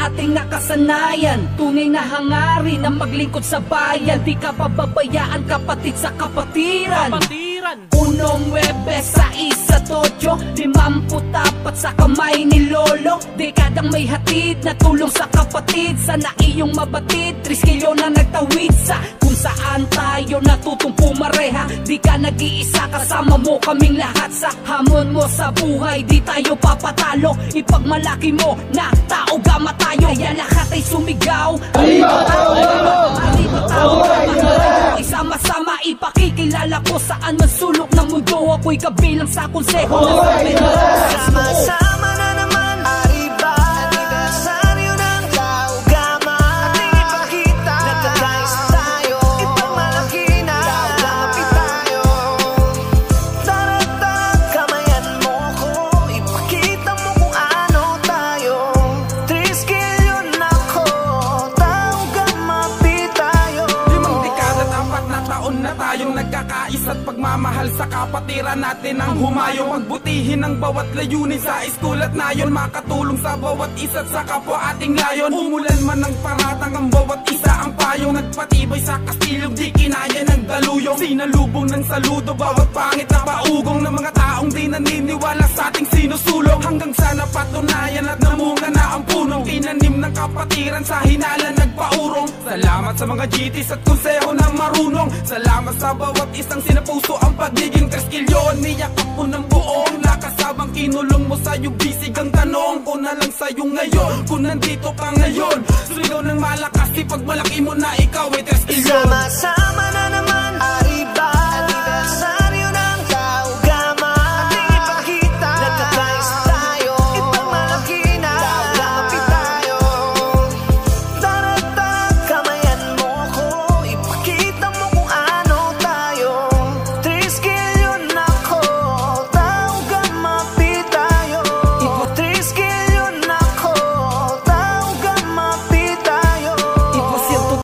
ating nakasanayan. Tunay na hangarin na maglingkod sa bayan. Di ka pababayaan kapatid sa kapatiran. 1-9-6-8 54 sa kamay ni Lolo. Dekadang may hatid na tulong sa kapatid. Sana iyong mabatid, 3 kilo na nagtawid sa kung saan tayo natutong pumareha. Di ka nag-iisa, kasama mo kaming lahat. Sa hamon mo sa buhay, di tayo papatalo. Ipagmalaki mo na tao gama tayo. Kaya lahat ay sumigaw, halika tao, halika tao. Isama-sama ipakikilala ko saan man sulok ng mundo. Ako'y kabilang sa konseho na sabi na sama-sama na naman, ariba, anibersaryo ng tao gama. Ating ipakita, nagkakaisa tayo, ipagmalaki na tao gama tayo. Tara-tara, kamayan mo ko, ipakita mo kung ano tayo. 3 skill yun ako, tao gama tayo. 5 dekada, 4 na taon na tayong nagkakaisa't pagmamahal sa kapatiran natin ang humayo. Magbutihin ang bawat layunin sa school at nayon, makatulong sa bawat isa't sa kapwa ating layon. Umulan man ng paratang ang bawat isa ang payong, nagpatibay sa kastilyo di kinaya ng daluyong. Sinalubong ng saludo bawat pangit na paugong ng mga taong di naniniwala sa ating sinusulong. Hanggang sa napatunayan at namunga na ang punong tinanim ng kapatiran sa hinala nagpaurong. Salamat sa mga GTs at konseho na marunong. Salamat sa bawat isang sinapuso ang pagiging 3 kilyon. Niyakap mo ng buong lakas habang kinulong mo sa iyong bisig. Ang tanong ko na lang sa'yo ngayon, kung nandito ka ngayon, suligaw ng malakas, ipagmalaki mo na ikaw ay 3 kilyon. Sama-sama